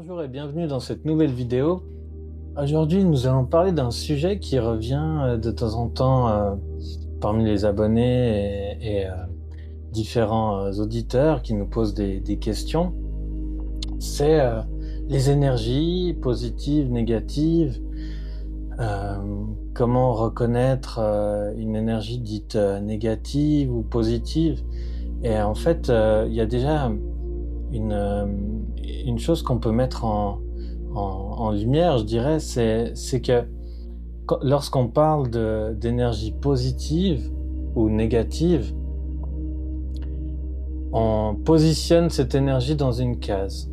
Bonjour et bienvenue dans cette nouvelle vidéo. Aujourd'hui, nous allons parler d'un sujet qui revient de temps en temps parmi les abonnés et différents auditeurs qui nous posent des questions. C'est les énergies positives, négatives. Comment reconnaître une énergie dite négative ou positive? Et en fait, il y a déjà une chose qu'on peut mettre en lumière, je dirais, c'est que lorsqu'on parle d'énergie positive ou négative, on positionne cette énergie dans une case.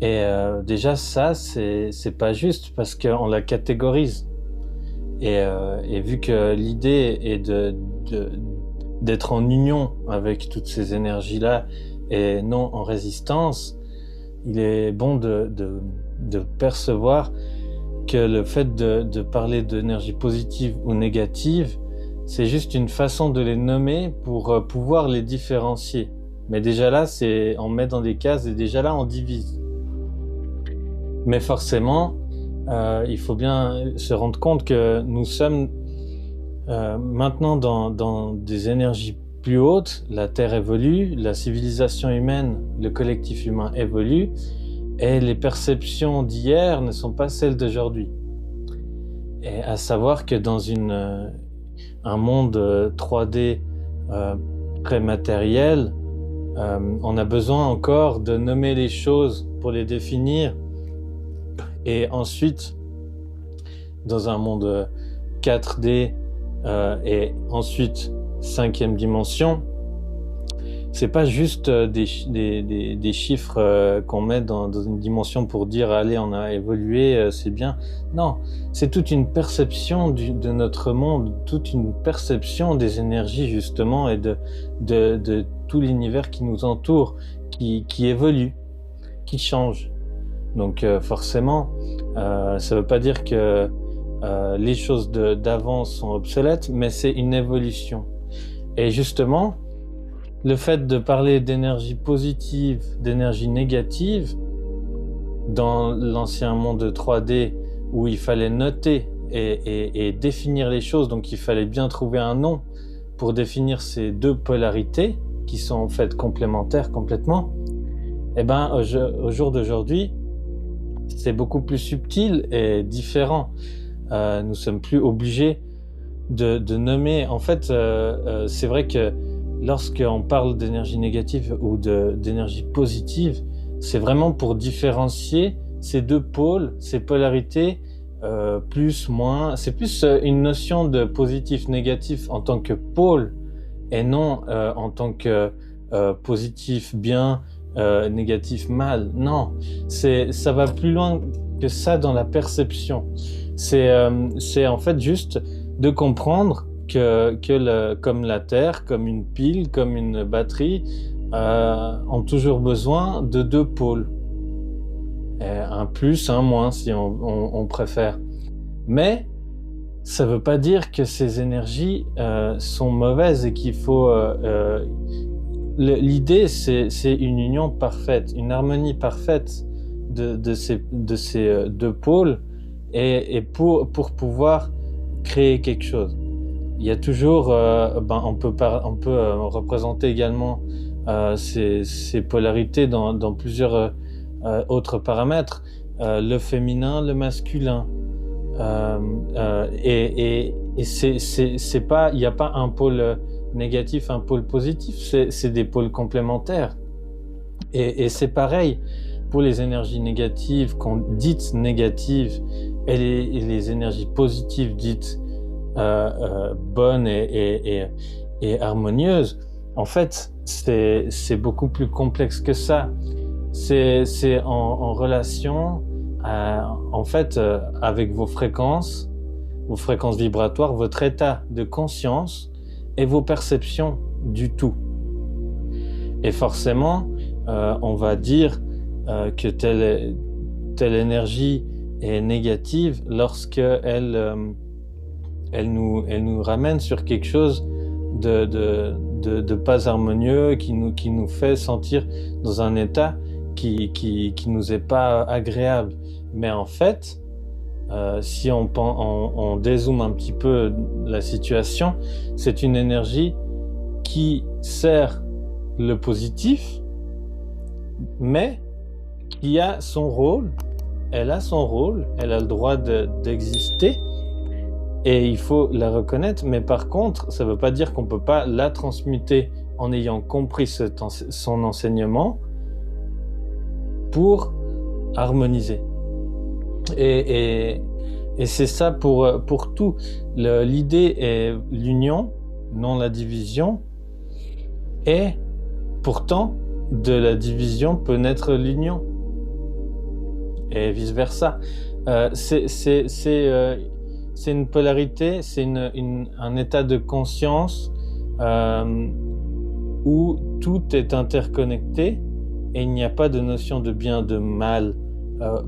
Et déjà ça, c'est pas juste parce qu'on la catégorise. Et vu que l'idée est d'être en union avec toutes ces énergies-là et non en résistance, il est bon de percevoir que le fait de parler d'énergie positive ou négative, c'est juste une façon de les nommer pour pouvoir les différencier. Mais déjà là, on met dans des cases et déjà là, on divise. Mais forcément, il faut bien se rendre compte que nous sommes maintenant dans des énergies plus hautes. La Terre évolue, la civilisation humaine, le collectif humain évolue, et les perceptions d'hier ne sont pas celles d'aujourd'hui. Et à savoir que dans un monde 3D très matériel, on a besoin encore de nommer les choses pour les définir. Et ensuite, dans un monde 4D et ensuite 5e dimension, c'est pas juste des chiffres qu'on met dans une dimension pour dire allez, on a évolué, c'est bien. Non, c'est toute une perception de notre monde, toute une perception des énergies justement et de tout l'univers qui nous entoure, qui évolue, qui change. Donc forcément, ça veut pas dire que les choses d'avant sont obsolètes, mais c'est une évolution. Et justement, le fait de parler d'énergie positive, d'énergie négative, dans l'ancien monde 3D où il fallait noter et définir les choses, donc il fallait bien trouver un nom pour définir ces deux polarités qui sont en fait complémentaires complètement, et ben au jour d'aujourd'hui, c'est beaucoup plus subtil et différent. Nous sommes plus obligés de nommer. En fait, c'est vrai que lorsqu'on parle d'énergie négative ou d'énergie positive, c'est vraiment pour différencier ces deux pôles, ces polarités, plus, moins. C'est plus une notion de positif-négatif en tant que pôle et non en tant que positif bien, négatif mal. Non, ça va plus loin que ça dans la perception. C'est en fait juste de comprendre comme la Terre, comme une pile, comme une batterie, ont toujours besoin de deux pôles. Un plus, un moins, si on préfère. Mais ça ne veut pas dire que ces énergies sont mauvaises et qu'il faut... L'idée, c'est une union parfaite, une harmonie parfaite de ces deux pôles et pour pouvoir créer quelque chose. Il y a toujours, on peut représenter également ces polarités dans plusieurs autres paramètres, le féminin, le masculin, et c'est pas, il n'y a pas un pôle négatif, un pôle positif, c'est des pôles complémentaires. Et c'est pareil pour les énergies négatives dites négatives et les énergies positives dites bonnes et harmonieuses. En fait, c'est beaucoup plus complexe que ça. C'est en relation en fait avec vos fréquences vibratoires, votre état de conscience et vos perceptions du tout. Et forcément, on va dire que telle énergie est négative lorsque elle nous ramène sur quelque chose de pas harmonieux, qui nous fait sentir dans un état qui nous est pas agréable. Mais en fait, si on dézoome un petit peu la situation, c'est une énergie qui sert le positif, mais qui a son rôle. Elle a son rôle, elle a le droit d'exister, et il faut la reconnaître. Mais par contre, ça ne veut pas dire qu'on ne peut pas la transmuter en ayant compris son enseignement pour harmoniser. Et c'est ça pour tout. L'idée est l'union, non la division. Et pourtant, de la division peut naître l'union. Et vice-versa. C'est une polarité, c'est un état de conscience où tout est interconnecté et il n'y a pas de notion de bien, de mal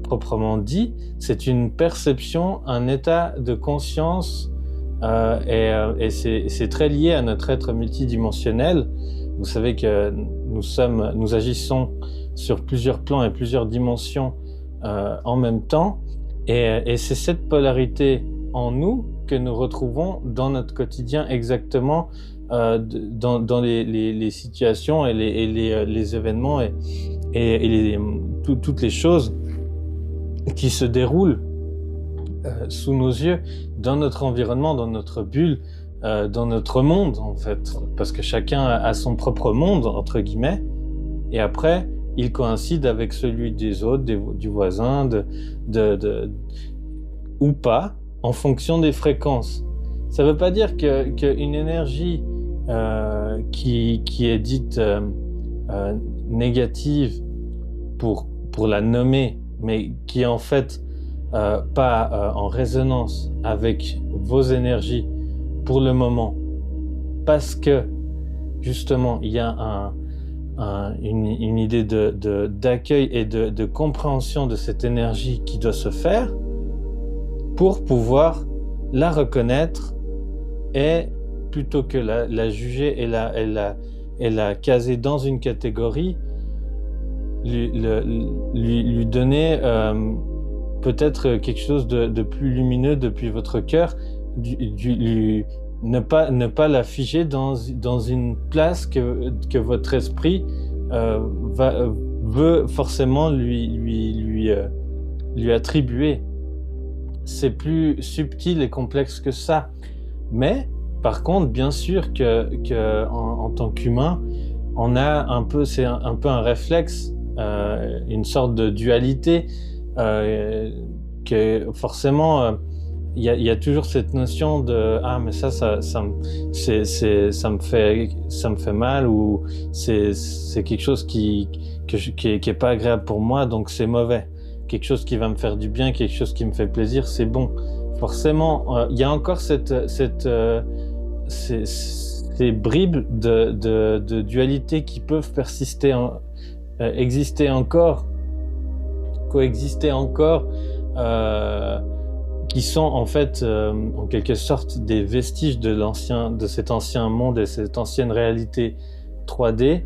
proprement dit. C'est une perception, un état de conscience et c'est très lié à notre être multidimensionnel. Vous savez que nous agissons sur plusieurs plans et plusieurs dimensions en même temps, et c'est cette polarité en nous que nous retrouvons dans notre quotidien exactement, dans les situations et les événements et toutes les choses qui se déroulent sous nos yeux, dans notre environnement, dans notre bulle, dans notre monde en fait, parce que chacun a son propre monde entre guillemets, et après il coïncide avec celui des autres, du voisin, ou pas, en fonction des fréquences. Ça ne veut pas dire qu'une énergie qui est dite négative pour la nommer, mais qui est en fait pas en résonance avec vos énergies pour le moment, parce que justement il y a une idée d'accueil et de compréhension de cette énergie qui doit se faire pour pouvoir la reconnaître, et plutôt que la juger et la caser dans une catégorie, lui donner peut-être quelque chose de plus lumineux depuis votre cœur, ne pas la figer dans une place que votre esprit veut forcément lui attribuer. C'est plus subtil et complexe que ça. Mais par contre, bien sûr que en tant qu'humain, on a c'est un peu un réflexe, une sorte de dualité, que forcément il y a toujours cette notion de mais ça me fait mal, ou c'est quelque chose qui est pas agréable pour moi, donc c'est mauvais. Quelque chose qui va me faire du bien, quelque chose qui me fait plaisir, c'est bon. Forcément, il y a encore ces bribes de dualité qui peuvent persister, exister encore, coexister encore, qui sont en fait en quelque sorte des vestiges de cet ancien monde et cette ancienne réalité 3D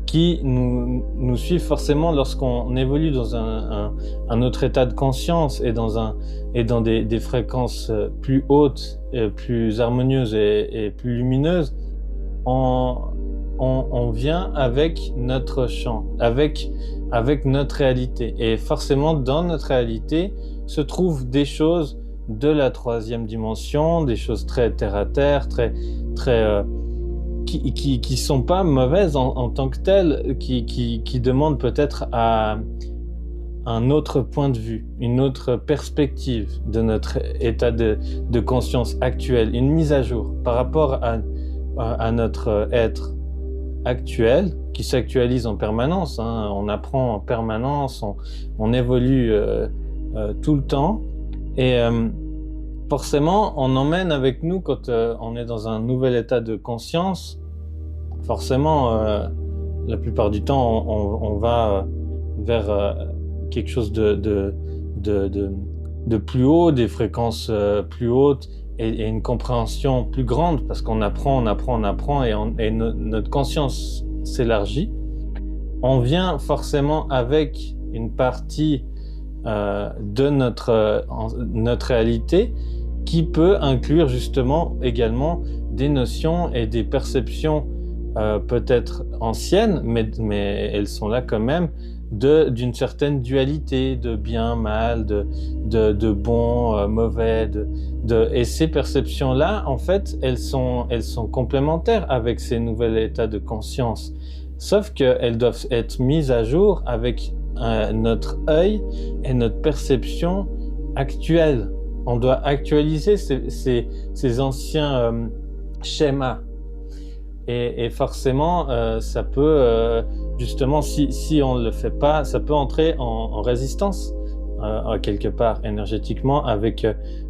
qui nous suivent forcément lorsqu'on évolue dans un autre état de conscience et dans des fréquences plus hautes, plus harmonieuses et plus lumineuses. On vient avec notre champ, avec notre réalité. Et forcément, dans notre réalité, se trouvent des choses de la troisième dimension, des choses très terre-à-terre, très qui sont pas mauvaises en tant que telles, qui demandent peut-être à un autre point de vue, une autre perspective de notre état de conscience actuel, une mise à jour par rapport à notre être actuel, qui s'actualise en permanence, hein. On apprend en permanence, on évolue tout le temps, et forcément on emmène avec nous, quand on est dans un nouvel état de conscience, forcément la plupart du temps on va vers quelque chose de plus haut, des fréquences plus hautes, et une compréhension plus grande, parce qu'on apprend, et notre conscience s'élargit. on vient forcément avec une partie de notre réalité qui peut inclure justement également des notions et des perceptions peut-être anciennes, mais elles sont là quand même, d'une certaine dualité, de bien, mal, de bon, mauvais. Et ces perceptions-là, en fait, elles sont complémentaires avec ces nouveaux états de conscience. Sauf qu'elles doivent être mises à jour avec notre œil et notre perception actuelle. On doit actualiser ces anciens schémas. Et forcément, ça peut, justement, si on ne le fait pas, ça peut entrer en résistance, quelque part, énergétiquement, avec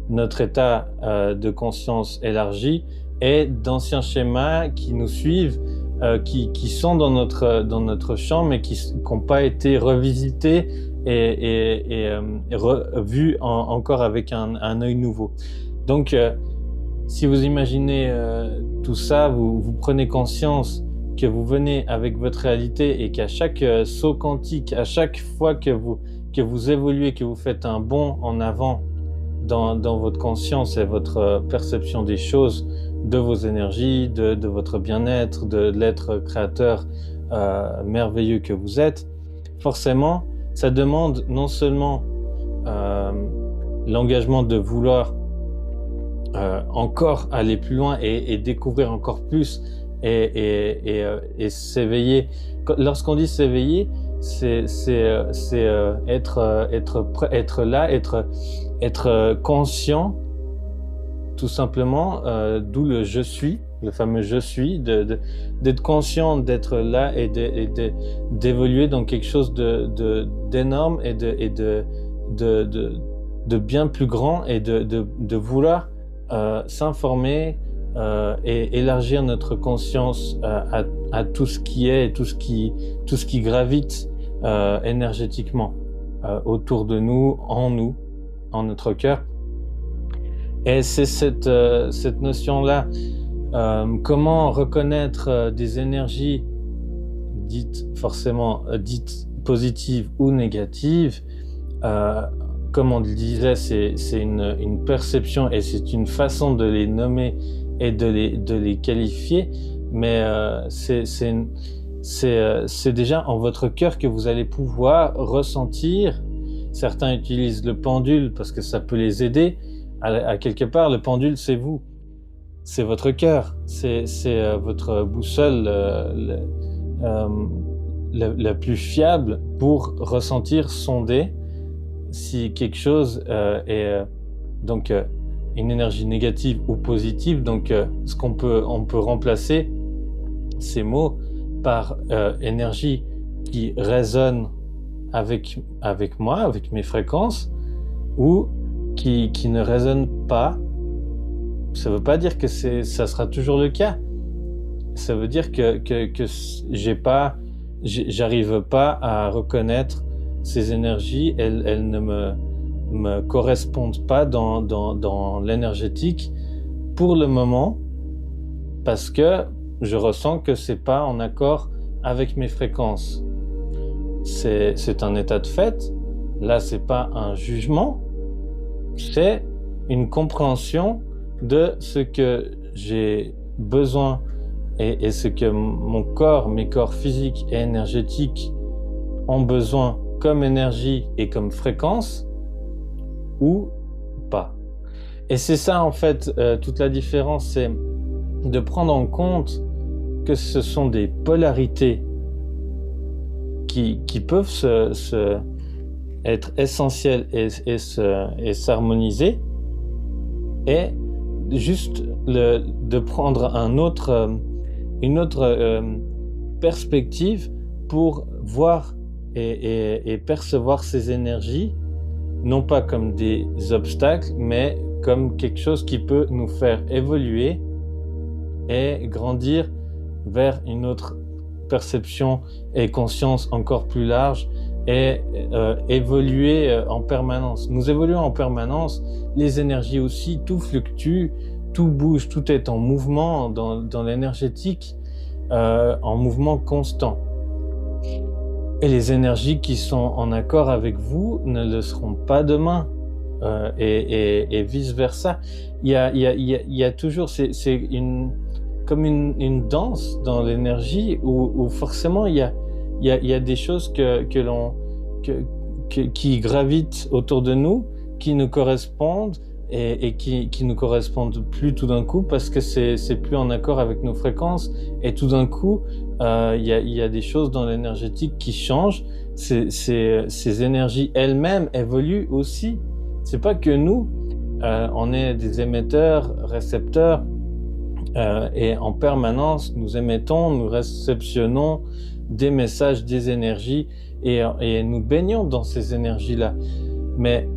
notre état de conscience élargi et d'anciens schémas qui nous suivent, qui sont dans notre champ, mais qui n'ont pas été revisités et revus encore avec un œil nouveau. Donc, si vous imaginez tout ça, vous prenez conscience que vous venez avec votre réalité et qu'à chaque saut quantique, à chaque fois que vous évoluez, que vous faites un bond en avant dans votre conscience et votre perception des choses, de vos énergies, de votre bien-être, de l'être créateur merveilleux que vous êtes, forcément, ça demande non seulement l'engagement de vouloir encore aller plus loin et découvrir encore plus et s'éveiller. Lorsqu'on dit s'éveiller, c'est être là, être conscient, tout simplement, d'où le je suis, le fameux je suis, d'être conscient d'être là et d'évoluer dans quelque chose d'énorme et de bien plus grand et de vouloir s'informer et élargir notre conscience à tout ce qui est et tout ce qui gravite énergétiquement autour de nous, en notre cœur. Et c'est cette notion-là, comment reconnaître des énergies dites positives ou négatives. Comme on le disait, c'est une perception et c'est une façon de les nommer et de les qualifier, mais c'est déjà en votre cœur que vous allez pouvoir ressentir. Certains utilisent le pendule parce que ça peut les aider. À quelque part, le pendule, c'est vous. C'est votre cœur. C'est votre boussole la plus fiable pour ressentir, sonder si quelque chose est donc une énergie négative ou positive. Donc, on peut remplacer ces mots par énergie qui résonne avec moi, avec mes fréquences, ou qui ne résonne pas. Ça ne veut pas dire que ça sera toujours le cas. Ça veut dire que j'arrive pas à reconnaître ces énergies. Elles ne me correspondent pas dans l'énergétique pour le moment, parce que je ressens que c'est pas en accord avec mes fréquences. C'est un état de fait. Là, c'est pas un jugement. C'est une compréhension de ce que j'ai besoin et ce que mes corps physiques et énergétiques ont besoin comme énergie et comme fréquence, ou pas. Et c'est ça, en fait, toute la différence, c'est de prendre en compte que ce sont des polarités qui peuvent être essentielles et s'harmoniser, et juste de prendre une autre perspective pour voir et percevoir ces énergies, non pas comme des obstacles, mais comme quelque chose qui peut nous faire évoluer et grandir vers une autre perception et conscience encore plus large, et évoluer en permanence. Nous évoluons en permanence, les énergies aussi, tout fluctue, tout bouge, tout est en mouvement dans l'énergétique, en mouvement constant. Et les énergies qui sont en accord avec vous ne le seront pas demain. Et vice-versa. Il y a toujours, c'est comme une danse dans l'énergie où forcément il y a des choses qui gravitent autour de nous, qui nous correspondent et qui nous correspondent plus tout d'un coup parce que c'est plus en accord avec nos fréquences. Et tout d'un coup, il y a des choses dans l'énergétique qui changent. Ces énergies elles-mêmes évoluent aussi. C'est pas que nous, on est des émetteurs, récepteurs, et en permanence, nous émettons, nous réceptionnons des messages, des énergies, et nous baignons dans ces énergies-là. Mais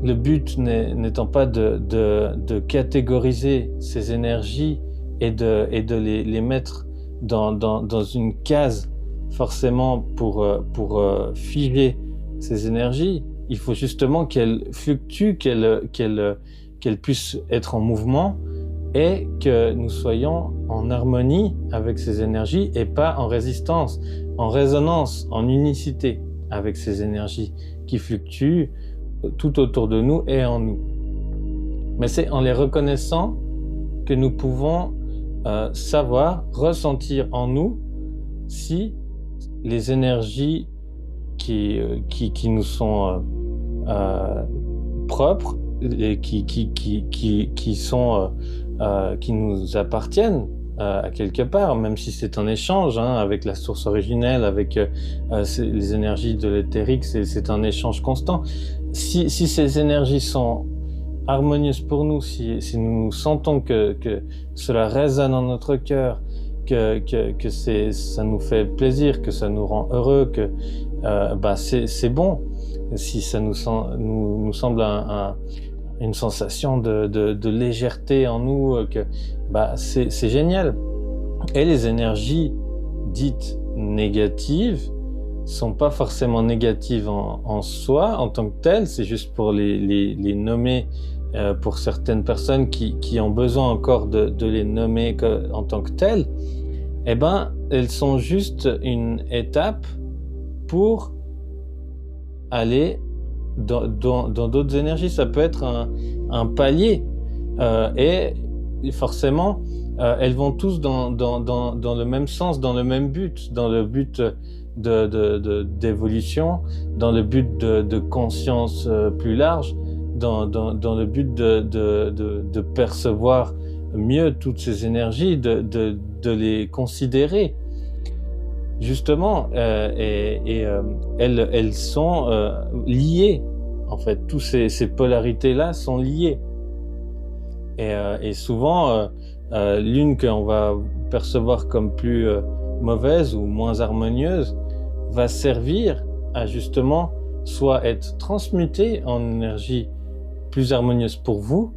le but n'étant pas de catégoriser ces énergies et de les mettre dans une case forcément pour figer ces énergies. Il faut justement qu'elles fluctuent, qu'elles puissent être en mouvement et que nous soyons en harmonie avec ces énergies et pas en résistance, en résonance, en unicité avec ces énergies qui fluctuent tout autour de nous et en nous. Mais c'est en les reconnaissant que nous pouvons savoir, ressentir en nous si les énergies qui nous sont propres et qui nous appartiennent à quelque part, même si c'est un échange avec la source originelle, avec les énergies de l'éthérique, c'est un échange constant. Si ces énergies sont harmonieuses pour nous, si nous sentons que cela résonne dans notre cœur, que ça nous fait plaisir, que ça nous rend heureux, que c'est bon. Si ça nous semble une sensation de légèreté en nous, c'est génial. Et les énergies dites négatives sont pas forcément négatives en soi, en tant que telles, c'est juste pour les nommer pour certaines personnes qui ont besoin encore de les nommer en tant que telles. Elles sont juste une étape pour aller dans d'autres énergies. Ça peut être un palier, et forcément elles vont tous dans le même sens, dans le même but, dans le but d'évolution, dans le but de conscience plus large, dans le but de percevoir mieux toutes ces énergies, de les considérer justement, elles sont liées. En fait, toutes ces polarités-là sont liées. Et souvent, l'une qu'on va percevoir comme plus mauvaise ou moins harmonieuse va servir à justement soit être transmutée en énergie plus harmonieuse pour vous,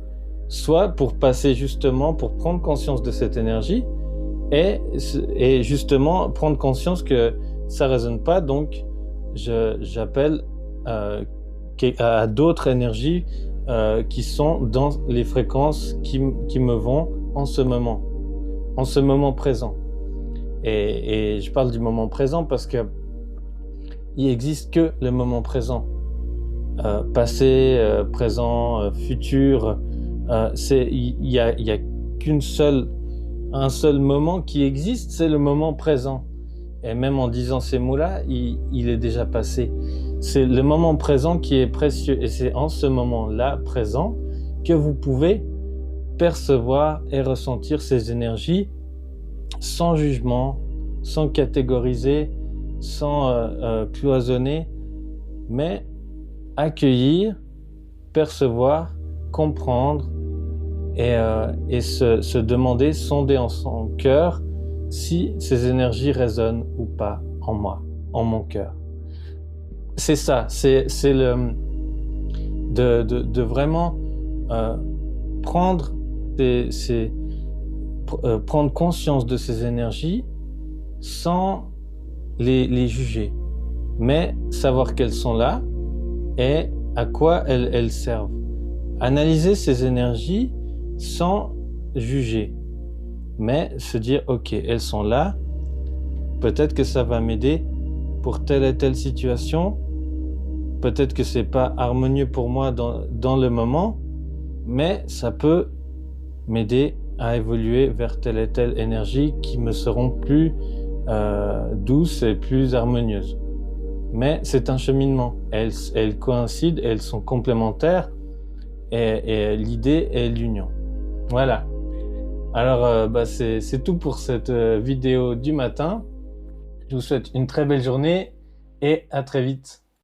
soit pour passer justement, pour prendre conscience de cette énergie et justement prendre conscience que ça résonne pas, donc j'appelle à d'autres énergies qui sont dans les fréquences qui me vont en ce moment présent. Et je parle du moment présent parce que il n'existe que le moment présent. Passé, présent, futur, il y a un seul moment qui existe, c'est le moment présent. Et même en disant ces mots-là, il est déjà passé. C'est le moment présent qui est précieux. Et c'est en ce moment-là présent que vous pouvez percevoir et ressentir ces énergies sans jugement, sans catégoriser, sans cloisonner, mais accueillir, percevoir, comprendre et se demander, sonder en son cœur si ces énergies résonnent ou pas en moi, en mon cœur. C'est ça, c'est de vraiment prendre prendre conscience de ces énergies sans les juger, mais savoir qu'elles sont là et à quoi elles servent. Analyser ces énergies sans juger, mais se dire ok, elles sont là, peut-être que ça va m'aider pour telle et telle situation. Peut-être que c'est pas harmonieux pour moi dans le moment, mais ça peut m'aider à évoluer vers telle et telle énergie qui me seront plus douces et plus harmonieuses. Mais c'est un cheminement. Elles coïncident, elles sont complémentaires et l'idée est l'union. Voilà. Alors, c'est tout pour cette vidéo du matin. Je vous souhaite une très belle journée et à très vite.